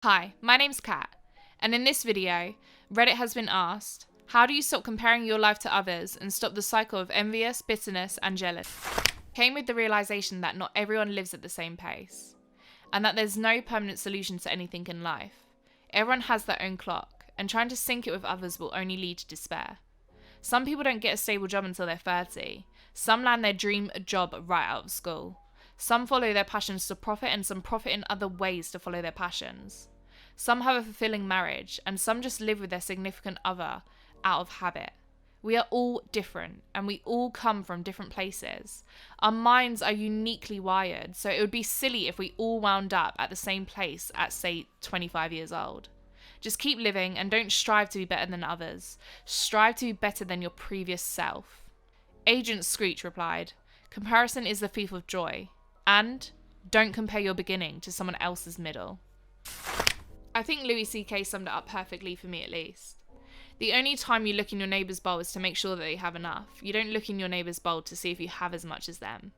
Hi, my name's Kat, and in this video, Reddit has been asked, how do you stop comparing your life to others and stop the cycle of envious, bitterness, and jealousy? Came with the realization that not everyone lives at the same pace, and that there's no permanent solution to anything in life. Everyone has their own clock, and trying to sync it with others will only lead to despair. Some people don't get a stable job until they're 30. Some land their dream job right out of school. Some follow their passions to profit, and some profit in other ways to follow their passions. Some have a fulfilling marriage, and some just live with their significant other out of habit. We are all different, and we all come from different places. Our minds are uniquely wired, so it would be silly if we all wound up at the same place at, say, 25 years old. Just keep living and don't strive to be better than others. Strive to be better than your previous self. Agent Screech replied, "Comparison is the thief of joy. And don't compare your beginning to someone else's middle." I think Louis C.K. summed it up perfectly, for me at least. The only time you look in your neighbour's bowl is to make sure that they have enough. You don't look in your neighbour's bowl to see if you have as much as them.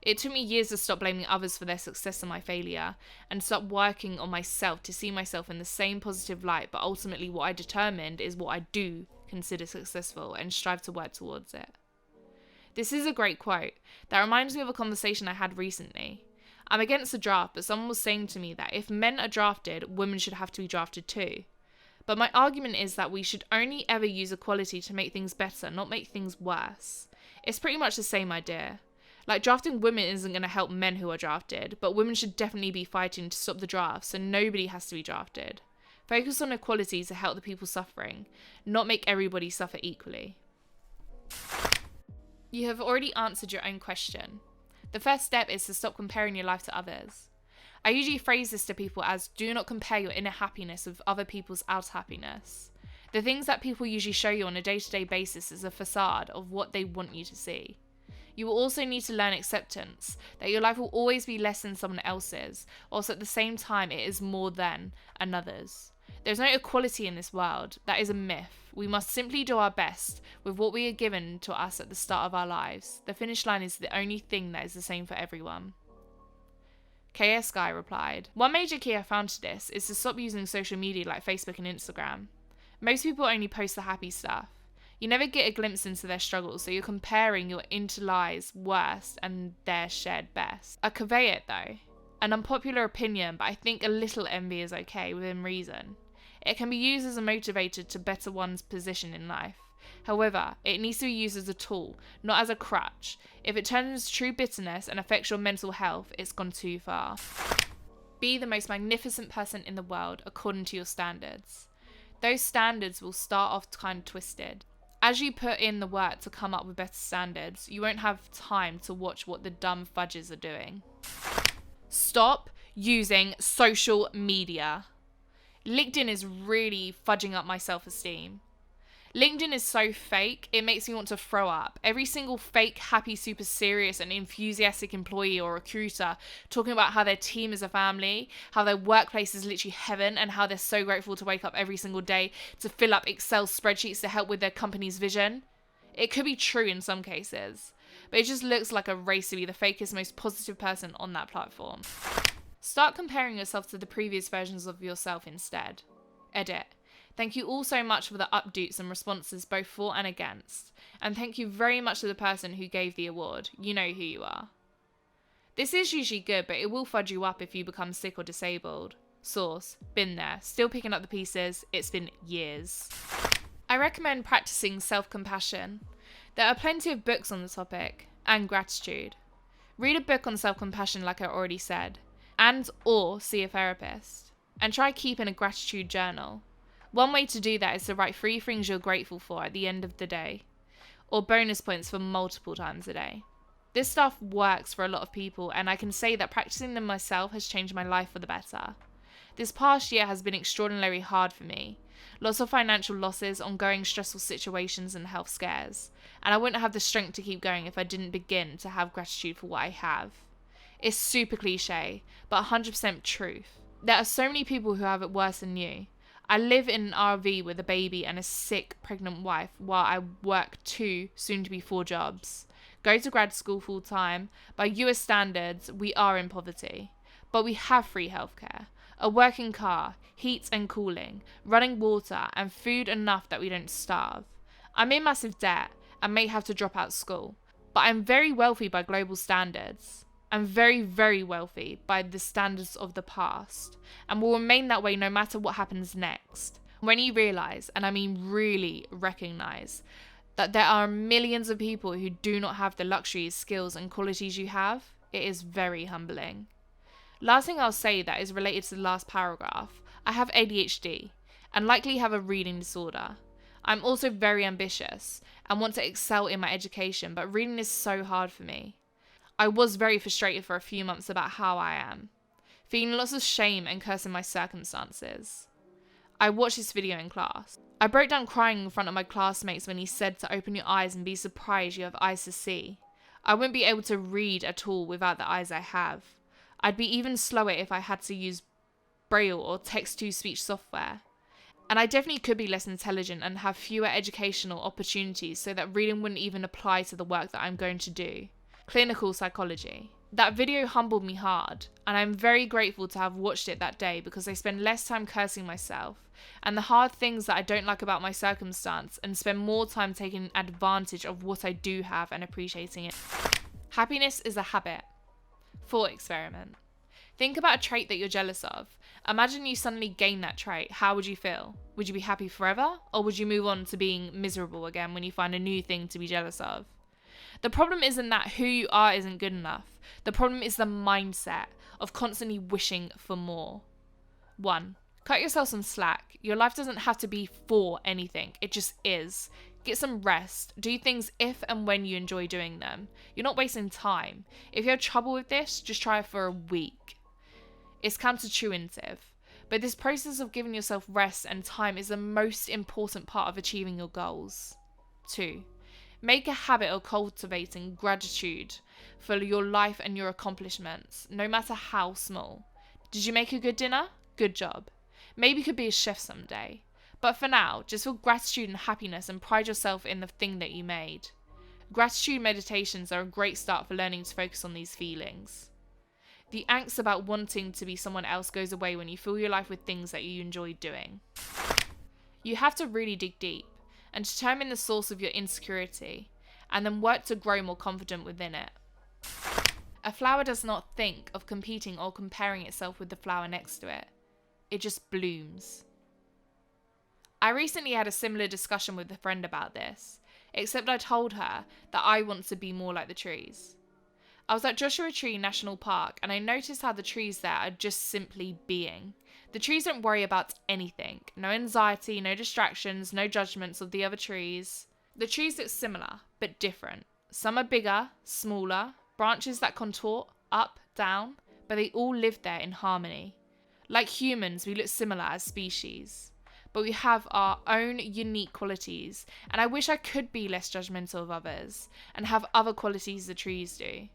It took me years to stop blaming others for their success and my failure, and stop working on myself to see myself in the same positive light, but ultimately what I determined is what I do consider successful and strive to work towards it. This is a great quote that reminds me of a conversation I had recently. I'm against the draft, but someone was saying to me that if men are drafted, women should have to be drafted too. But my argument is that we should only ever use equality to make things better, not make things worse. It's pretty much the same idea. Like, drafting women isn't going to help men who are drafted, but women should definitely be fighting to stop the draft so nobody has to be drafted. Focus on equality to help the people suffering, not make everybody suffer equally. You have already answered your own question. The first step is to stop comparing your life to others. I usually phrase this to people as, do not compare your inner happiness with other people's outer happiness. The things that people usually show you on a day-to-day basis is a facade of what they want you to see. You will also need to learn acceptance, that your life will always be less than someone else's, whilst at the same time it is more than another's. There's no equality in this world. That is a myth. We must simply do our best with what we are given to us at the start of our lives. The finish line is the only thing that is the same for everyone. KS Guy replied, "One major key I found to this is to stop using social media like Facebook and Instagram. Most people only post the happy stuff. You never get a glimpse into their struggles, so you're comparing your inner lies worst and their shared best. I convey it though. An unpopular opinion, but I think a little envy is okay within reason. It can be used as a motivator to better one's position in life. However, it needs to be used as a tool, not as a crutch. If it turns into true bitterness and affects your mental health, it's gone too far. Be the most magnificent person in the world according to your standards. Those standards will start off kind of twisted. As you put in the work to come up with better standards, you won't have time to watch what the dumb fudges are doing. Stop using social media. LinkedIn is really fudging up my self-esteem. LinkedIn is so fake, it makes me want to throw up. Every single fake, happy, super serious and enthusiastic employee or recruiter talking about how their team is a family, how their workplace is literally heaven, and how they're so grateful to wake up every single day to fill up Excel spreadsheets to help with their company's vision. It could be true in some cases, but it just looks like a race to be the fakest, most positive person on that platform. Start comparing yourself to the previous versions of yourself instead. Edit. Thank you all so much for the updates and responses both for and against. And thank you very much to the person who gave the award. You know who you are. This is usually good, but it will fudge you up if you become sick or disabled. Source. Been there. Still picking up the pieces. It's been years. I recommend practicing self-compassion. There are plenty of books on the topic. And gratitude. Read a book on self-compassion like I already said. And/or see a therapist. And try keeping a gratitude journal. One way to do that is to write 3 things you're grateful for at the end of the day, or bonus points for multiple times a day. This stuff works for a lot of people, and I can say that practicing them myself has changed my life for the better. This past year has been extraordinarily hard for me. Lots of financial losses, ongoing stressful situations and health scares, and I wouldn't have the strength to keep going if I didn't begin to have gratitude for what I have. It's super cliche, but 100% truth. There are so many people who have it worse than you. I live in an RV with a baby and a sick, pregnant wife while I work 2, soon to be 4 jobs. Go to grad school full time. By US standards, we are in poverty. But we have free healthcare. A working car, heat and cooling, running water, and food enough that we don't starve. I'm in massive debt and may have to drop out school, but I'm very wealthy by global standards. I'm very, very wealthy by the standards of the past, and will remain that way no matter what happens next. When you realise, and I mean really recognise, that there are millions of people who do not have the luxuries, skills, and qualities you have, it is very humbling. Last thing I'll say that is related to the last paragraph, I have ADHD and likely have a reading disorder. I'm also very ambitious and want to excel in my education, but reading is so hard for me. I was very frustrated for a few months about how I am, feeling lots of shame and cursing my circumstances. I watched this video in class. I broke down crying in front of my classmates when he said to open your eyes and be surprised you have eyes to see. I wouldn't be able to read at all without the eyes I have. I'd be even slower if I had to use Braille or text-to-speech software. And I definitely could be less intelligent and have fewer educational opportunities so that reading wouldn't even apply to the work that I'm going to do. Clinical psychology. That video humbled me hard, and I'm very grateful to have watched it that day because I spend less time cursing myself and the hard things that I don't like about my circumstance and spend more time taking advantage of what I do have and appreciating it. Happiness is a habit. Thought experiment. Think about a trait that you're jealous of. Imagine you suddenly gain that trait. How would you feel? Would you be happy forever? Or would you move on to being miserable again when you find a new thing to be jealous of? The problem isn't that who you are isn't good enough. The problem is the mindset of constantly wishing for more. 1. Cut yourself some slack. Your life doesn't have to be for anything. It just is. Get some rest. Do things if and when you enjoy doing them. You're not wasting time. If you have trouble with this, just try it for a week. It's counterintuitive, but this process of giving yourself rest and time is the most important part of achieving your goals. 2. Make a habit of cultivating gratitude for your life and your accomplishments, no matter how small. Did you make a good dinner? Good job. Maybe you could be a chef someday. But for now, just feel gratitude and happiness and pride yourself in the thing that you made. Gratitude meditations are a great start for learning to focus on these feelings. The angst about wanting to be someone else goes away when you fill your life with things that you enjoy doing. You have to really dig deep and determine the source of your insecurity, and then work to grow more confident within it. A flower does not think of competing or comparing itself with the flower next to it. It just blooms. I recently had a similar discussion with a friend about this, except I told her that I want to be more like the trees. I was at Joshua Tree National Park and I noticed how the trees there are just simply being. The trees don't worry about anything. No anxiety, no distractions, no judgments of the other trees. The trees look similar, but different. Some are bigger, smaller, branches that contort, up, down, but they all live there in harmony. Like humans, we look similar as species, but we have our own unique qualities, and I wish I could be less judgmental of others and have other qualities the trees do.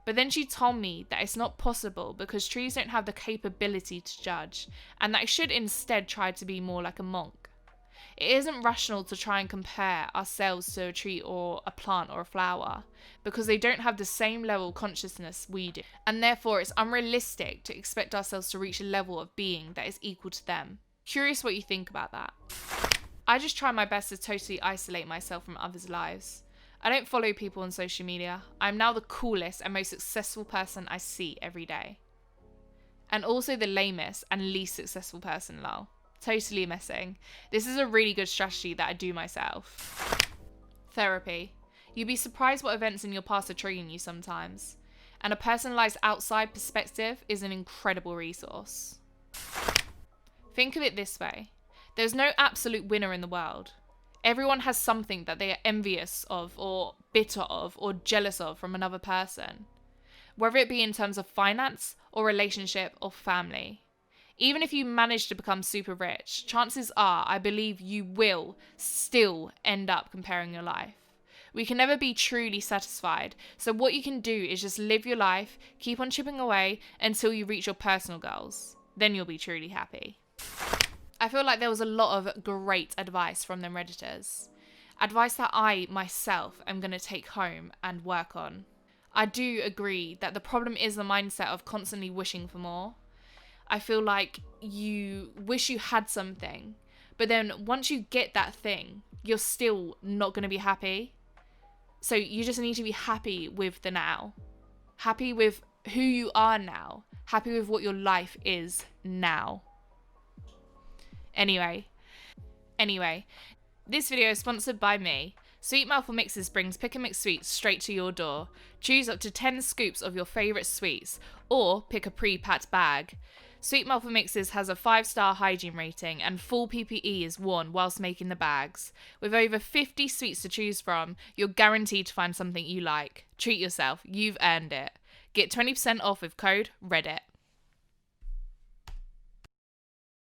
But then she told me that it's not possible because trees don't have the capability to judge, and that I should instead try to be more like a monk. It isn't rational to try and compare ourselves to a tree or a plant or a flower, because they don't have the same level of consciousness we do, and therefore it's unrealistic to expect ourselves to reach a level of being that is equal to them. Curious what you think about that. I just try my best to totally isolate myself from others' lives. I don't follow people on social media. I'm now the coolest and most successful person I see every day. And also the lamest and least successful person, lol. Totally messing. This is a really good strategy that I do myself. Therapy. You'd be surprised what events in your past are triggering you sometimes. And a personalized outside perspective is an incredible resource. Think of it this way. There's no absolute winner in the world. Everyone has something that they are envious of or bitter of or jealous of from another person, whether it be in terms of finance or relationship or family. Even if you manage to become super rich, chances are, I believe you will still end up comparing your life. We can never be truly satisfied, so what you can do is just live your life, keep on chipping away until you reach your personal goals. Then you'll be truly happy. I feel like there was a lot of great advice from them Redditors. Advice that I, myself, am going to take home and work on. I do agree that the problem is the mindset of constantly wishing for more. I feel like you wish you had something, but then once you get that thing, you're still not going to be happy. So you just need to be happy with the now, happy with who you are now, happy with what your life is now. Anyway, this video is sponsored by me. Sweet Mouthful Mixes brings pick and mix sweets straight to your door. Choose up to 10 scoops of your favourite sweets, or pick a pre-packed bag. Sweet Mouthful Mixes has a 5-star hygiene rating, and full PPE is worn whilst making the bags. With over 50 sweets to choose from, you're guaranteed to find something you like. Treat yourself, you've earned it. Get 20% off with code REDDIT.